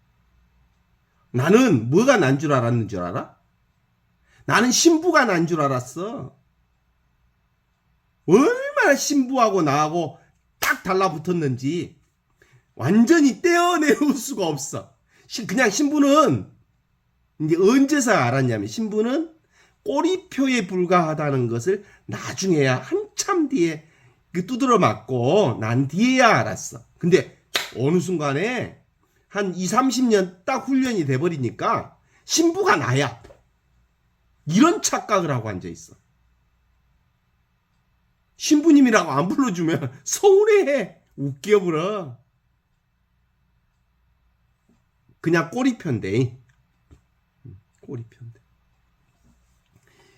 S2: 나는 뭐가 난 줄 알았는 줄 알아? 나는 신부가 난 줄 알았어. 얼마나 신부하고 나하고 딱 달라붙었는지 완전히 떼어내올 수가 없어. 그냥 신부는 이제 언제서 알았냐면 신부는 꼬리표에 불과하다는 것을 나중에야 한참 뒤에 두드러 맞고 난 뒤에야 알았어. 근데 어느 순간에 한 20-30년 딱 훈련이 돼버리니까 신부가 나야. 이런 착각을 하고 앉아있어. 신부님이라고 안 불러주면 서운해. 웃겨버려. 그냥 꼬리표인데. 꼬리표인데.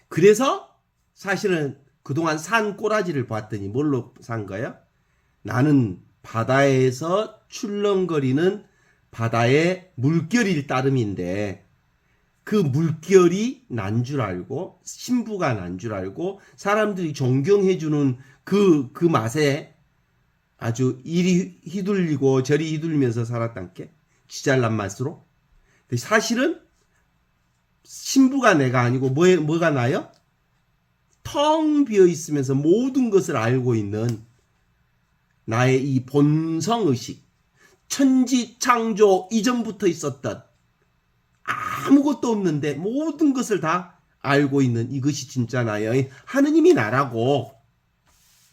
S2: 그래서 사실은 그동안 산 꼬라지를 봤더니 뭘로 산 거야? 나는 바다에서 출렁거리는 바다의 물결일 따름인데 그 물결이 난 줄 알고 신부가 난 줄 알고 사람들이 존경해주는 그 맛에 아주 이리 휘둘리고 저리 휘둘리면서 살았단께. 지잘난 맛으로. 근데 사실은 신부가 내가 아니고 뭐가 나요? 텅 비어있으면서 모든 것을 알고 있는 나의 이 본성의식. 천지창조 이전부터 있었던 아무것도 없는데 모든 것을 다 알고 있는 이것이 진짜 나요. 하느님이 나라고,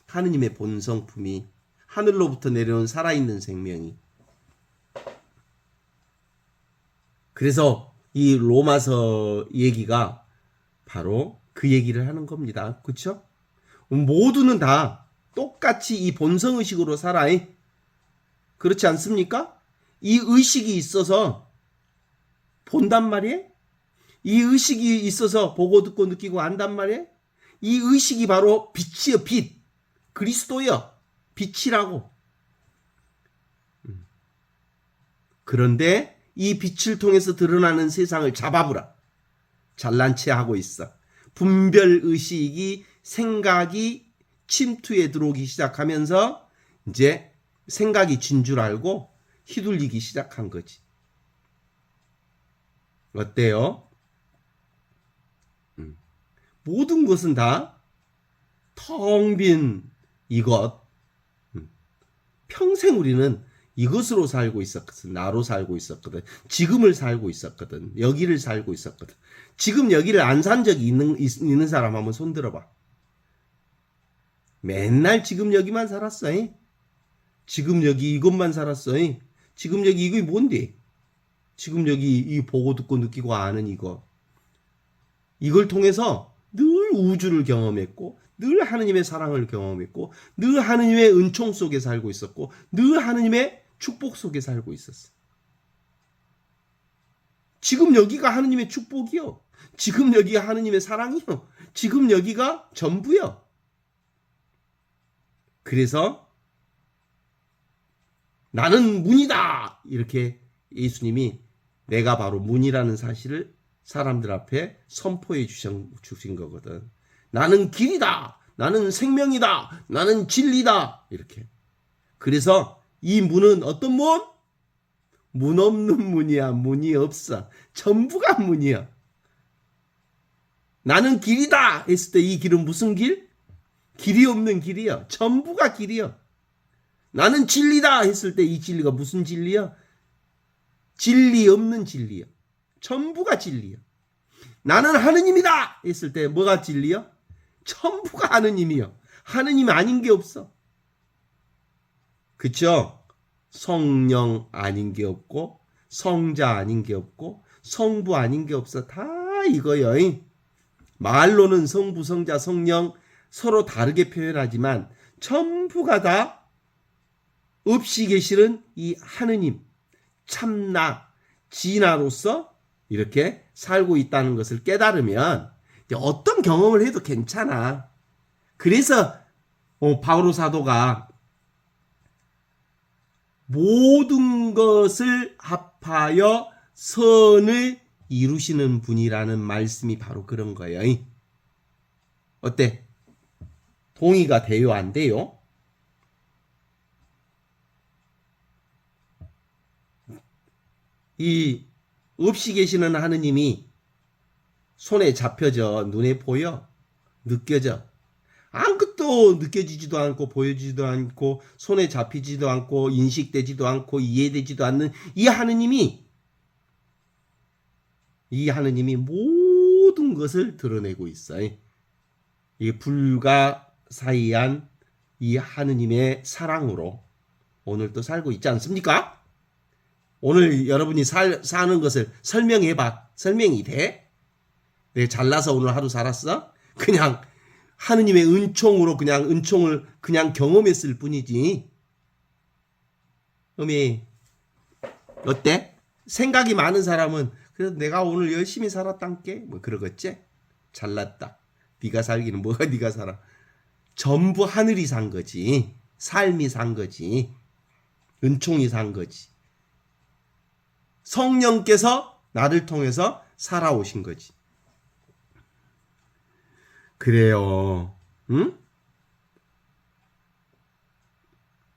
S2: 하느님의 본성품이, 하늘로부터 내려온 살아있는 생명이. 그래서 이 로마서 얘기가 바로 그 얘기를 하는 겁니다. 그렇죠? 모두는 다 똑같이 이 본성의식으로 살아. 그렇지 않습니까? 이 의식이 있어서 본단 말이에요? 이 의식이 있어서 보고 듣고 느끼고 안단 말이에요? 이 의식이 바로 빛이요, 빛. 그리스도요. 빛이라고. 그런데 이 빛을 통해서 드러나는 세상을 잡아보라. 잘난 체 하고 있어. 분별의식이, 생각이 침투에 들어오기 시작하면서 이제 생각이 진 줄 알고 휘둘리기 시작한 거지. 어때요? 모든 것은 다 텅 빈 이것. 평생 우리는 이것으로 살고 있었거든. 나로 살고 있었거든. 지금을 살고 있었거든. 여기를 살고 있었거든. 지금 여기를 안 산 적이 있는 사람 한번 손 들어봐. 맨날 지금 여기만 살았어. 지금 여기 이것만 살았어. 지금 여기 이거 뭔데? 지금 여기 이 보고 듣고 느끼고 아는 이거. 이걸 통해서 늘 우주를 경험했고, 늘 하느님의 사랑을 경험했고, 늘 하느님의 은총 속에 살고 있었고, 늘 하느님의 축복 속에 살고 있었어. 지금 여기가 하느님의 축복이요. 지금 여기가 하느님의 사랑이요. 지금 여기가 전부요. 그래서 나는 문이다! 이렇게 예수님이 내가 바로 문이라는 사실을 사람들 앞에 선포해 주신 거거든. 나는 길이다. 나는 생명이다. 나는 진리다. 이렇게. 그래서 이 문은 어떤 문? 문 없는 문이야. 문이 없어. 전부가 문이야. 나는 길이다 했을 때 이 길은 무슨 길? 길이 없는 길이야. 전부가 길이야. 나는 진리다 했을 때 이 진리가 무슨 진리야? 진리 없는 진리야. 전부가 진리야. 나는 하느님이다 했을 때 뭐가 진리야? 전부가 하느님이요. 하느님 아닌 게 없어. 그쵸? 성령 아닌 게 없고, 성자 아닌 게 없고, 성부 아닌 게 없어. 다 이거요. 말로는 성부, 성자, 성령 서로 다르게 표현하지만 전부가 다 없이 계시는 이 하느님, 참나, 진화로서 이렇게 살고 있다는 것을 깨달으면 어떤 경험을 해도 괜찮아. 그래서 바오로 사도가 모든 것을 합하여 선을 이루시는 분이라는 말씀이 바로 그런 거예요. 어때? 동의가 돼요? 안 돼요? 이 없이 계시는 하느님이 손에 잡혀져, 눈에 보여, 느껴져. 아무것도 느껴지지도 않고 보여지지도 않고 손에 잡히지도 않고 인식되지도 않고 이해되지도 않는 이 하느님이 모든 것을 드러내고 있어요. 이 불가사의한 이 하느님의 사랑으로 오늘도 살고 있지 않습니까? 오늘 여러분이 사는 것을 설명해봐. 설명이 돼? 내가 잘나서 오늘 하루 살았어? 그냥 하느님의 은총으로 그냥 은총을 그냥 경험했을 뿐이지. 어때? 생각이 많은 사람은 그래도 내가 오늘 열심히 살았단께 뭐 그러겠지? 잘났다. 네가 살기는 뭐가 네가 살아. 전부 하늘이 산 거지. 삶이 산 거지. 은총이 산 거지. 성령께서 나를 통해서 살아오신 거지. 그래요. 응?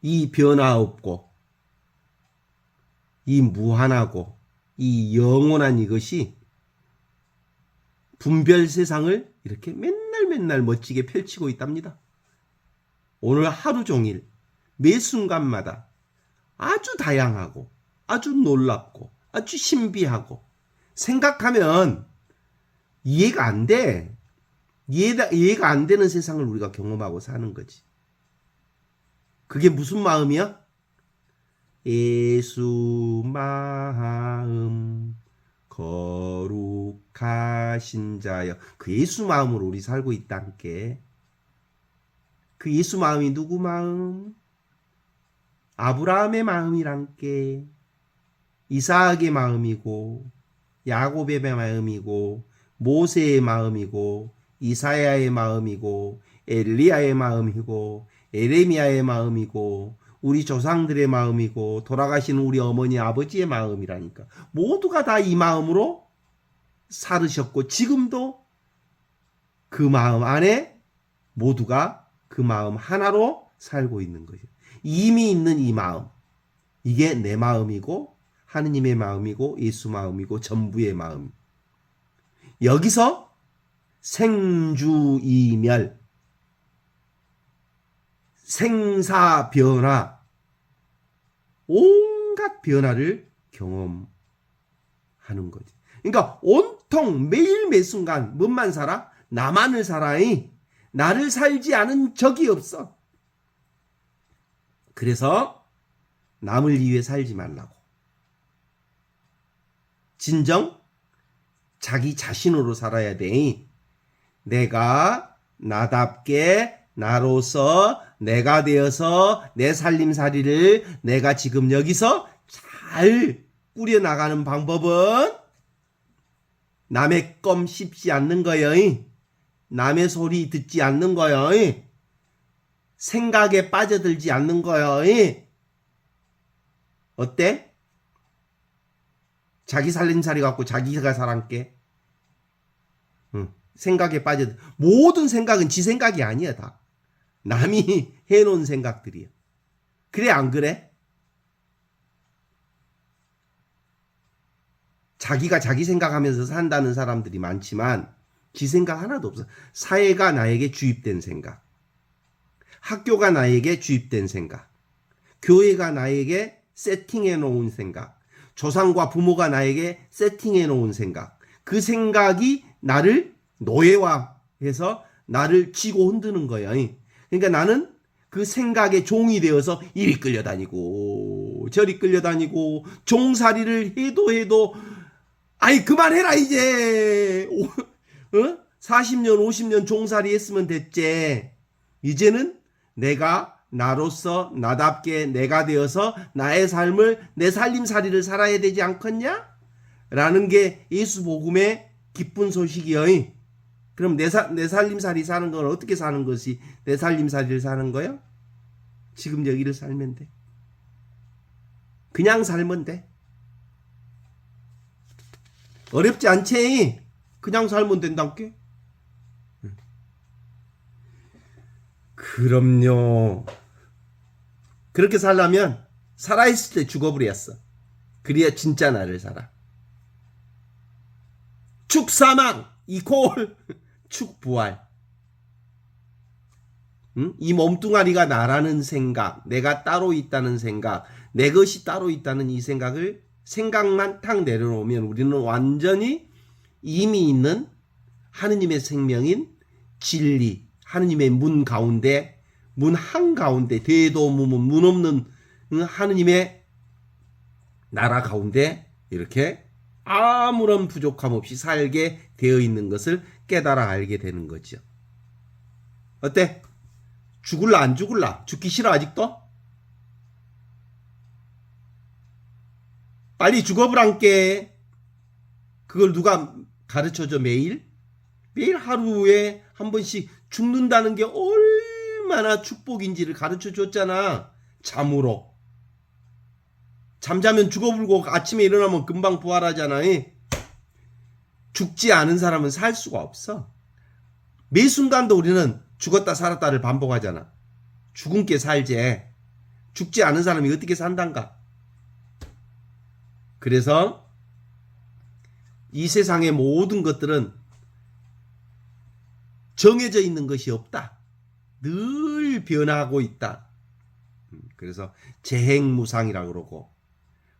S2: 이 변화 없고 이 무한하고 이 영원한 이것이 분별 세상을 이렇게 맨날 멋지게 펼치고 있답니다. 오늘 하루 종일 매 순간마다 아주 다양하고 아주 놀랍고 아주 신비하고 생각하면 이해가 안 돼. 이해가 안 되는 세상을 우리가 경험하고 사는 거지. 그게 무슨 마음이야? 예수 마음 거룩하신 자여. 그 예수 마음으로 우리 살고 있다니까. 그 예수 마음이 누구 마음? 아브라함의 마음이란께. 이삭의 마음이고 야곱의 마음이고 모세의 마음이고 이사야의 마음이고 엘리야의 마음이고 에레미야의 마음이고 우리 조상들의 마음이고 돌아가신 우리 어머니 아버지의 마음이라니까. 모두가 다 이 마음으로 살으셨고 지금도 그 마음 안에 모두가 그 마음 하나로 살고 있는 거죠. 이미 있는 이 마음, 이게 내 마음이고 하느님의 마음이고 예수 마음이고 전부의 마음. 여기서 생주이멸, 생사변화, 온갖 변화를 경험하는 거지. 그러니까 온통 매일 매순간 뭔만 살아? 나만을 살아이. 나를 살지 않은 적이 없어. 그래서 남을 위해 살지 말라고. 진정 자기 자신으로 살아야 돼. 내가 나답게 나로서 내가 되어서 내 살림살이를 내가 지금 여기서 잘 꾸려나가는 방법은 남의 껌 씹지 않는 거예요. 남의 소리 듣지 않는 거예요. 생각에 빠져들지 않는 거예요. 어때? 자기 살림살이 갖고 자기가 살았게. 생각에 빠져. 모든 생각은 지 생각이 아니야 다. 남이 해놓은 생각들이야. 그래 안 그래? 자기가 자기 생각하면서 산다는 사람들이 많지만 지 생각 하나도 없어. 사회가 나에게 주입된 생각, 학교가 나에게 주입된 생각, 교회가 나에게 세팅해 놓은 생각, 조상과 부모가 나에게 세팅해 놓은 생각, 그 생각이 나를 노예화해서 나를 치고 흔드는 거야. 그러니까 나는 그 생각의 종이 되어서 이리 끌려다니고 저리 끌려다니고 종살이를 해도 아이 그만해라 이제. 40년 50년 종살이 했으면 됐지. 이제는 내가 나로서 나답게 내가 되어서 나의 삶을 내 살림살이를 살아야 되지 않겠냐? 라는 게 예수 복음의 기쁜 소식이여. 그럼 내 살림살이 사는 건 어떻게 사는 것이 내 살림살이를 사는 거야? 지금 여기를 살면 돼. 그냥 살면 돼. 어렵지 않지? 그냥 살면 된다께? 그럼요. 그렇게 살려면 살아있을 때 죽어버렸어. 그래야 진짜 나를 살아. 축사망 이콜 축부활. 이 몸뚱아리가 나라는 생각, 내가 따로 있다는 생각, 내 것이 따로 있다는 이 생각만 탁 내려놓으면 우리는 완전히 이미 있는 하느님의 생명인 진리, 하느님의 문 가운데, 문 한가운데, 대도무문, 문 없는 하느님의 나라 가운데 이렇게 아무런 부족함 없이 살게 되어 있는 것을 깨달아 알게 되는 거죠. 어때? 죽을라 안 죽을라? 죽기 싫어 아직도? 빨리 죽어보란께. 그걸 누가 가르쳐줘 매일? 매일 하루에 한 번씩 죽는다는 게 얼마나 축복인지를 가르쳐 줬잖아. 잠으로. 잠자면 죽어불고 아침에 일어나면 금방 부활하잖아. 죽지 않은 사람은 살 수가 없어. 매 순간도 우리는 죽었다 살았다를 반복하잖아. 죽은 게 살제. 죽지 않은 사람이 어떻게 산단가? 그래서 이 세상의 모든 것들은 정해져 있는 것이 없다. 늘 변하고 있다. 그래서 재행무상이라고 그러고,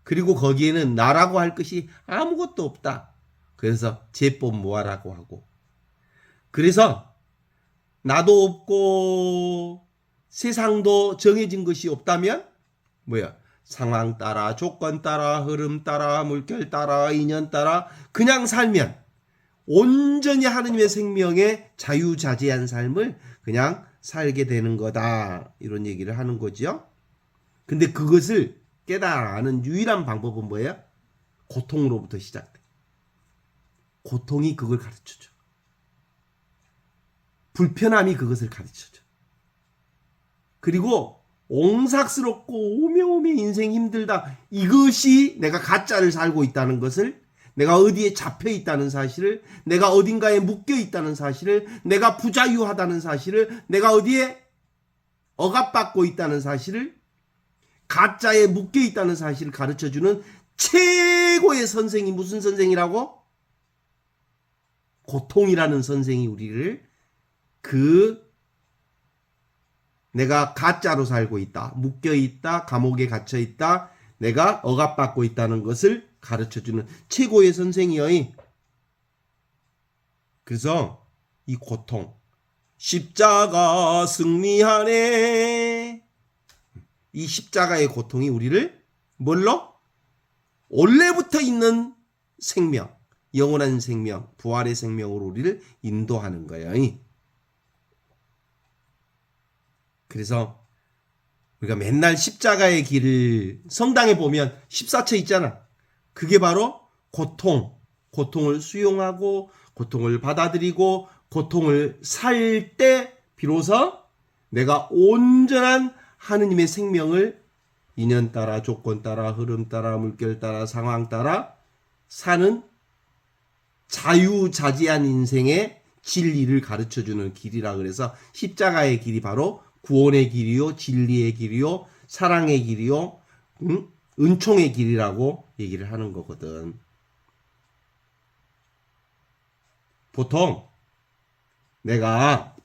S2: 그리고 거기에는 나라고 할 것이 아무것도 없다. 그래서 제법 모아라고 하고. 그래서 나도 없고 세상도 정해진 것이 없다면 뭐야? 상황 따라, 조건 따라, 흐름 따라, 물결 따라, 인연 따라 그냥 살면 온전히 하느님의 생명에 자유자재한 삶을 그냥 살게 되는 거다. 이런 얘기를 하는 거죠. 근데 그것을 깨달아가는 유일한 방법은 뭐예요? 고통으로부터 시작돼. 고통이 그걸 가르쳐줘. 불편함이 그것을 가르쳐줘. 그리고 옹삭스럽고 오매오매 인생 힘들다. 이것이 내가 가짜를 살고 있다는 것을, 내가 어디에 잡혀 있다는 사실을, 내가 어딘가에 묶여 있다는 사실을, 내가 부자유하다는 사실을, 내가 어디에 억압받고 있다는 사실을, 가짜에 묶여 있다는 사실을 가르쳐주는 최고의 선생이 무슨 선생이라고? 고통이라는 선생이 우리를 내가 가짜로 살고 있다, 묶여 있다, 감옥에 갇혀 있다, 내가 억압받고 있다는 것을 가르쳐주는 최고의 선생이여이. 그래서 이 고통, 십자가 승리하네. 이 십자가의 고통이 우리를 뭘로? 원래부터 있는 생명, 영원한 생명, 부활의 생명으로 우리를 인도하는 거예요. 그래서 우리가 맨날 십자가의 길을 성당에 보면 14처 있잖아. 그게 바로 고통을 수용하고 고통을 받아들이고 고통을 살 때 비로소 내가 온전한 하느님의 생명을 인연 따라, 조건 따라, 흐름 따라, 물결 따라, 상황 따라 사는 자유자재한 인생의 진리를 가르쳐주는 길이라 그래서 십자가의 길이 바로 구원의 길이요, 진리의 길이요, 사랑의 길이요, 은총의 길이라고 얘기를 하는 거거든. 보통 내가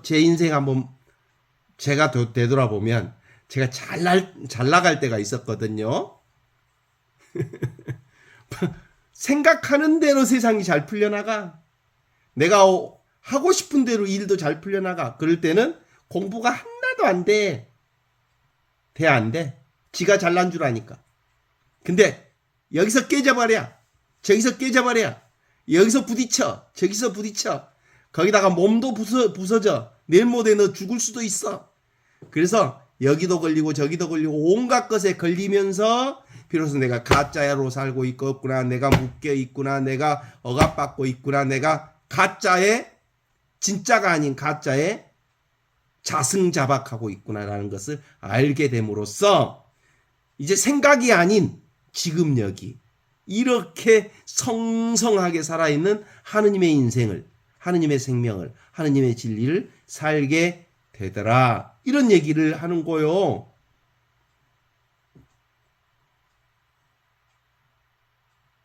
S2: 제 인생 한번 제가 되돌아보면 제가 잘 나갈 때가 있었거든요. 생각하는 대로 세상이 잘 풀려나가. 내가 하고 싶은 대로 일도 잘 풀려나가. 그럴 때는 공부가 하나도 안 돼. 안 돼. 지가 잘난 줄 아니까. 근데 여기서 깨져버려. 저기서 깨져버려. 여기서 부딪혀. 저기서 부딪혀. 거기다가 몸도 부서져. 내일 모레 너 죽을 수도 있어. 그래서 여기도 걸리고 저기도 걸리고 온갖 것에 걸리면서 비로소 내가 가짜로 살고 있구나. 내가 묶여 있구나. 내가 억압받고 있구나. 내가 가짜에 진짜가 아닌 가짜에 자승자박하고 있구나라는 것을 알게 됨으로써 이제 생각이 아닌 지금 여기 이렇게 성성하게 살아있는 하느님의 인생을, 하느님의 생명을, 하느님의 진리를 살게 되더라. 이런 얘기를 하는 거요.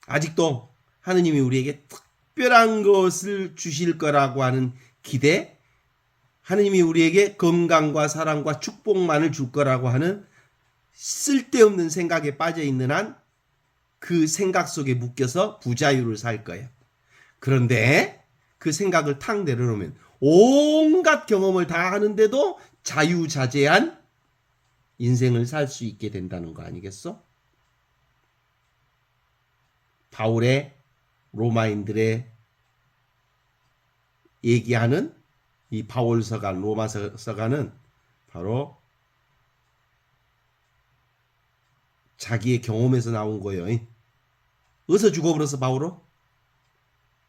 S2: 아직도 하느님이 우리에게 특별한 것을 주실 거라고 하는 기대, 하느님이 우리에게 건강과 사랑과 축복만을 줄 거라고 하는 쓸데없는 생각에 빠져 있는 한 그 생각 속에 묶여서 부자유를 살 거예요. 그런데 그 생각을 탁 내려놓으면 온갖 경험을 다 하는데도 자유자재한 인생을 살 수 있게 된다는 거 아니겠어? 바울의 로마인들의 얘기하는 이 바울서간, 로마서가는 바로 자기의 경험에서 나온 거예요. 어디서 죽어버렸어, 바울은?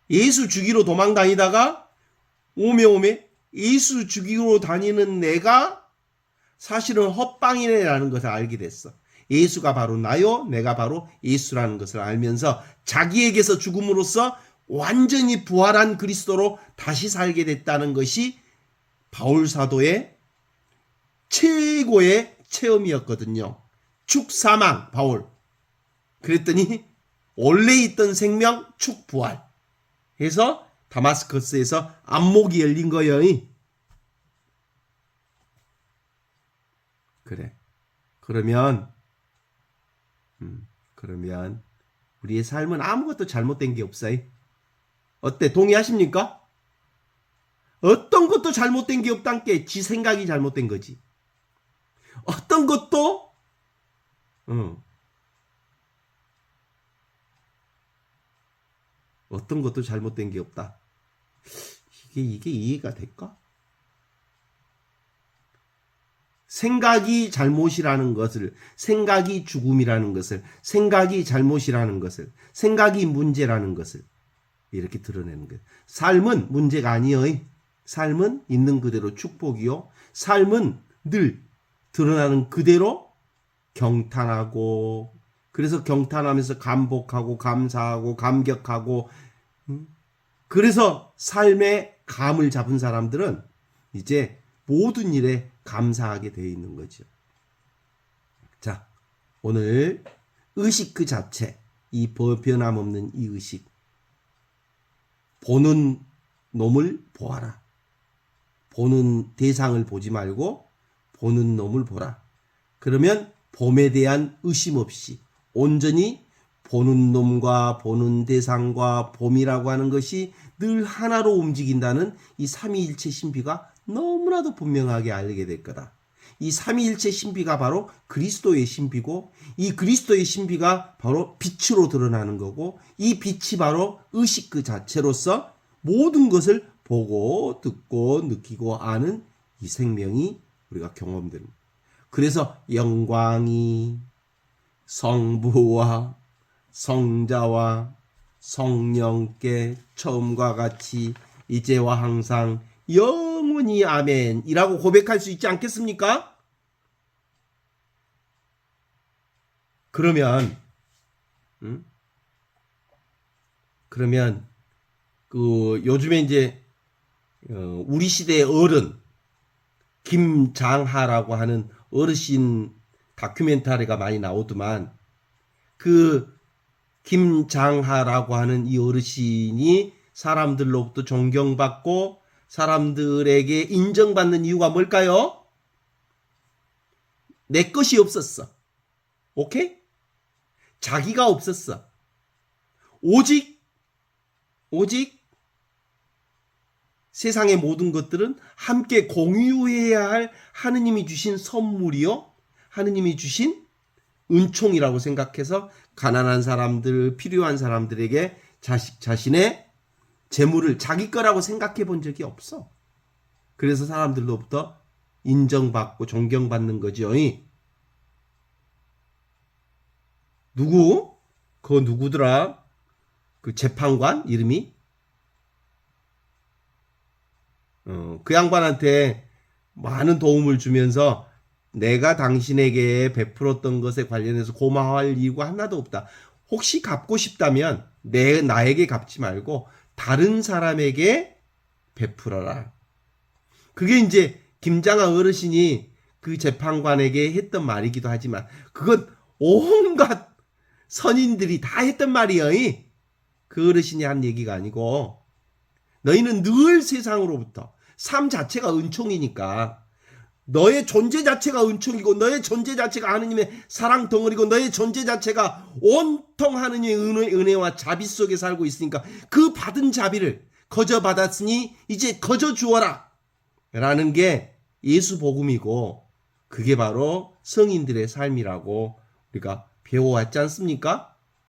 S2: 예수 죽이러 도망 다니다가 오메 예수 죽이러 다니는 내가 사실은 헛방이네라는 것을 알게 됐어. 예수가 바로 나요, 내가 바로 예수라는 것을 알면서 자기에게서 죽음으로써 완전히 부활한 그리스도로 다시 살게 됐다는 것이 바울 사도의 최고의 체험이었거든요. 축사망 바울. 그랬더니 원래 있던 생명 축부활 해서 다마스커스에서 안목이 열린 거예요. 그래. 그러면 우리의 삶은 아무것도 잘못된 게 없어요. 어때? 동의하십니까? 어떤 것도 잘못된 게 없단 게 지 생각이 잘못된 거지. 어떤 것도 어떤 것도 잘못된 게 없다. 이게 이해가 될까? 생각이 잘못이라는 것을, 생각이 죽음이라는 것을, 생각이 잘못이라는 것을, 생각이 문제라는 것을 이렇게 드러내는 거예요. 삶은 문제가 아니에요. 삶은 있는 그대로 축복이요. 삶은 늘 드러나는 그대로 경탄하고, 그래서 경탄하면서 감복하고 감사하고 감격하고, 그래서 삶의 감을 잡은 사람들은 이제 모든 일에 감사하게 되어 있는 거죠. 자, 오늘 의식 그 자체, 이 변함없는 이 의식, 보는 놈을 보아라. 보는 대상을 보지 말고 보는 놈을 보라. 그러면 봄에 대한 의심 없이 온전히 보는 놈과 보는 대상과 봄이라고 하는 것이 늘 하나로 움직인다는 이 삼위일체 신비가 너무나도 분명하게 알게 될 거다. 이 삼위일체 신비가 바로 그리스도의 신비고, 이 그리스도의 신비가 바로 빛으로 드러나는 거고, 이 빛이 바로 의식 그 자체로서 모든 것을 보고 듣고 느끼고 아는 이 생명이 우리가 경험됩니다. 그래서 영광이 성부와 성자와 성령께 처음과 같이 이제와 항상 영원히 아멘이라고 고백할 수 있지 않겠습니까? 그러면 그 요즘에 이제 우리 시대의 어른 김장하라고 하는 어르신 다큐멘터리가 많이 나오더만, 그 김장하라고 하는 이 어르신이 사람들로부터 존경받고 사람들에게 인정받는 이유가 뭘까요? 내 것이 없었어. 오케이? 자기가 없었어. 오직 세상의 모든 것들은 함께 공유해야 할 하느님이 주신 선물이요, 하느님이 주신 은총이라고 생각해서 가난한 사람들, 필요한 사람들에게 자신의 재물을 자기 거라고 생각해 본 적이 없어. 그래서 사람들로부터 인정받고 존경받는 거죠. 누구? 그거 누구더라? 그 재판관 이름이? 그 양반한테 많은 도움을 주면서 내가 당신에게 베풀었던 것에 관련해서 고마워할 이유가 하나도 없다. 혹시 갚고 싶다면 나에게 갚지 말고 다른 사람에게 베풀어라. 그게 이제 김장하 어르신이 그 재판관에게 했던 말이기도 하지만, 그건 온갖 선인들이 다 했던 말이에요. 그 어르신이 한 얘기가 아니고, 너희는 늘 세상으로부터, 삶 자체가 은총이니까 너의 존재 자체가 은총이고, 너의 존재 자체가 하느님의 사랑 덩어리고, 너의 존재 자체가 온통 하느님의 은혜와 자비 속에 살고 있으니까 그 받은 자비를 거저 받았으니 이제 거저 주어라 라는 게 예수 복음이고, 그게 바로 성인들의 삶이라고 우리가 배워왔지 않습니까?